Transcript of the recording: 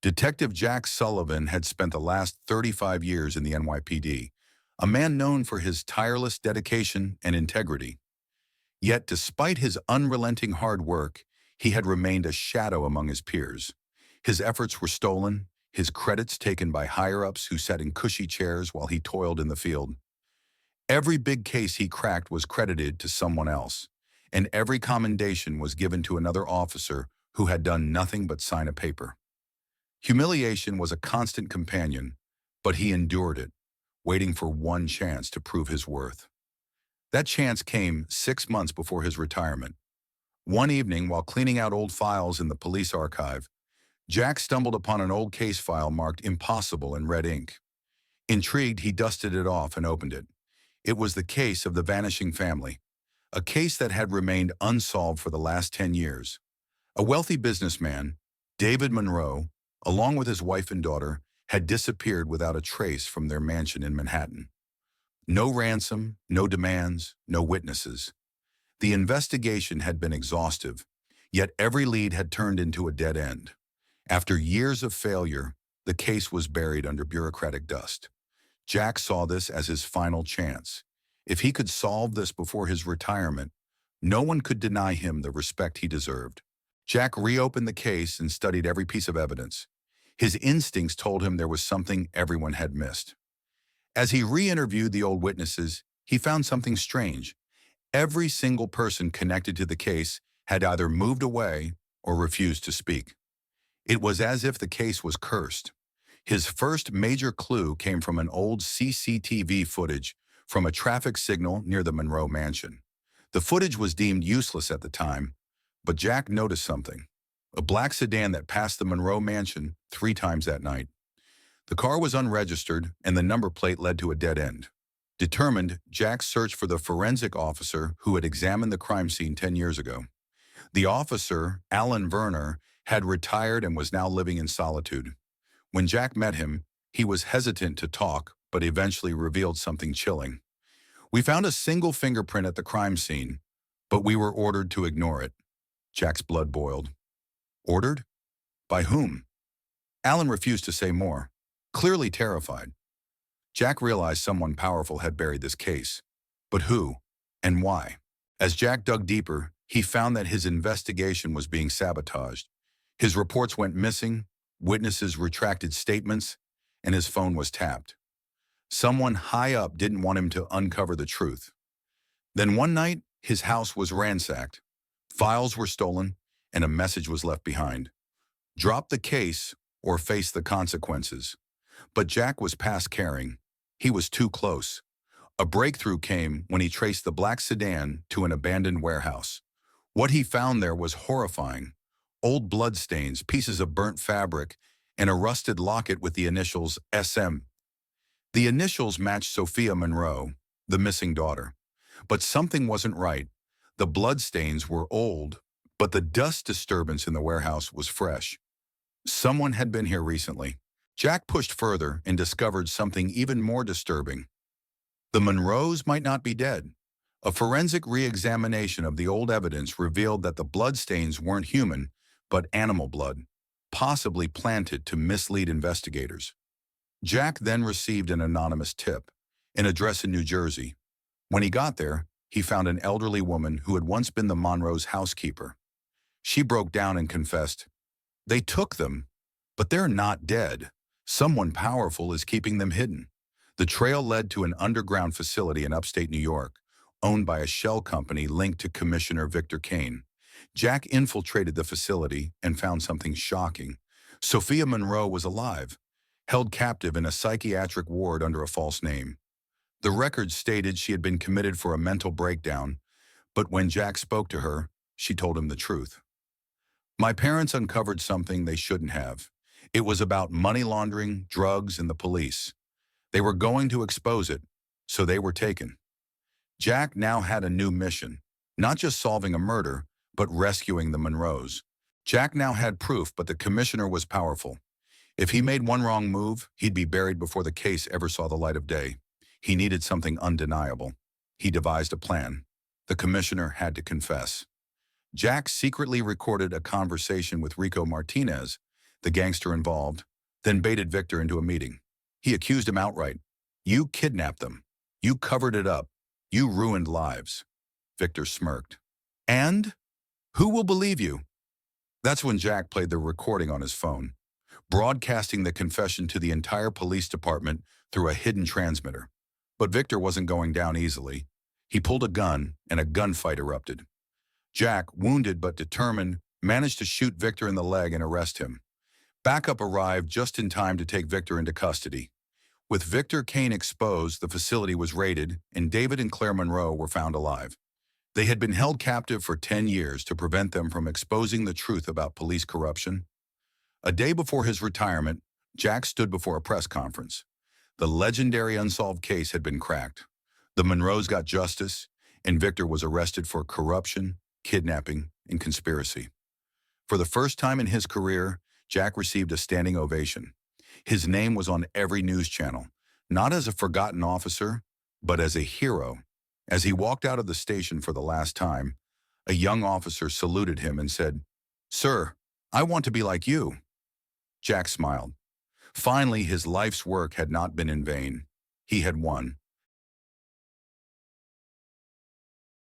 Detective Jack Sullivan had spent the last 35 years in the NYPD, a man known for his tireless dedication and integrity. Yet, despite his unrelenting hard work, he had remained a shadow among his peers. His efforts were stolen, his credits taken by higher-ups who sat in cushy chairs while he toiled in the field. Every big case he cracked was credited to someone else, and every commendation was given to another officer who had done nothing but sign a paper. Humiliation was a constant companion, but he endured it, waiting for one chance to prove his worth. That chance came 6 months before his retirement. One evening, while cleaning out old files in the police archive, Jack stumbled upon an old case file marked impossible in red ink. Intrigued, he dusted it off and opened it. It was the case of the vanishing family, a case that had remained unsolved for the last 10 years. A wealthy businessman, David Monroe, along with his wife and daughter, had disappeared without a trace from their mansion in Manhattan. No ransom, no demands, no witnesses. The investigation had been exhaustive, yet every lead had turned into a dead end. After years of failure, the case was buried under bureaucratic dust. Jack saw this as his final chance. If he could solve this before his retirement, no one could deny him the respect he deserved. Jack reopened the case and studied every piece of evidence. His instincts told him there was something everyone had missed. As he re-interviewed the old witnesses, he found something strange. Every single person connected to the case had either moved away or refused to speak. It was as if the case was cursed. His first major clue came from an old CCTV footage from a traffic signal near the Monroe mansion. The footage was deemed useless at the time, but Jack noticed something. A black sedan that passed the Monroe mansion 3 times that night. The car was unregistered, and the number plate led to a dead end. Determined, Jack searched for the forensic officer who had examined the crime scene 10 years ago. The officer, Alan Werner, had retired and was now living in solitude. When Jack met him, he was hesitant to talk, but eventually revealed something chilling. "We found a single fingerprint at the crime scene, but we were ordered to ignore it." Jack's blood boiled. Ordered? By whom? Alan refused to say more, clearly terrified. Jack realized someone powerful had buried this case. But who? And why? As Jack dug deeper, he found that his investigation was being sabotaged. His reports went missing, witnesses retracted statements, and his phone was tapped. Someone high up didn't want him to uncover the truth. Then one night, his house was ransacked. Files were stolen, and a message was left behind. Drop the case or face the consequences. But Jack was past caring. He was too close. A breakthrough came when he traced the black sedan to an abandoned warehouse. What he found there was horrifying. Old bloodstains, pieces of burnt fabric, and a rusted locket with the initials SM. The initials matched Sophia Monroe, the missing daughter. But something wasn't right. The bloodstains were old, but the dust disturbance in the warehouse was fresh. Someone had been here recently. Jack pushed further and discovered something even more disturbing. The Monroes might not be dead. A forensic re-examination of the old evidence revealed that the bloodstains weren't human, but animal blood, possibly planted to mislead investigators. Jack then received an anonymous tip, an address in New Jersey. When he got there, he found an elderly woman who had once been the Monroes' housekeeper. She broke down and confessed, "They took them, but they're not dead. Someone powerful is keeping them hidden." The trail led to an underground facility in upstate New York, owned by a shell company linked to Commissioner Victor Kane. Jack infiltrated the facility and found something shocking. Sophia Monroe was alive, held captive in a psychiatric ward under a false name. The records stated she had been committed for a mental breakdown, but when Jack spoke to her, she told him the truth. "My parents uncovered something they shouldn't have. It was about money laundering, drugs, and the police. They were going to expose it, so they were taken." Jack now had a new mission, not just solving a murder, but rescuing the Monroes. Jack now had proof, but the commissioner was powerful. If he made one wrong move, he'd be buried before the case ever saw the light of day. He needed something undeniable. He devised a plan. The commissioner had to confess. Jack secretly recorded a conversation with Rico Martinez, the gangster involved, then baited Victor into a meeting. He accused him outright. "You kidnapped them. You covered it up. You ruined lives." Victor smirked. "And? Who will believe you?" That's when Jack played the recording on his phone, broadcasting the confession to the entire police department through a hidden transmitter. But Victor wasn't going down easily. He pulled a gun, and a gunfight erupted. Jack, wounded but determined, managed to shoot Victor in the leg and arrest him. Backup arrived just in time to take Victor into custody. With Victor Kane exposed, the facility was raided, and David and Claire Monroe were found alive. They had been held captive for 10 years to prevent them from exposing the truth about police corruption. A day before his retirement, Jack stood before a press conference. The legendary unsolved case had been cracked. The Monroes got justice, and Victor was arrested for corruption, kidnapping, and conspiracy. For the first time in his career, Jack received a standing ovation. His name was on every news channel, not as a forgotten officer, but as a hero. As he walked out of the station for the last time, a young officer saluted him and said, "Sir, I want to be like you." Jack smiled. Finally, his life's work had not been in vain. He had won.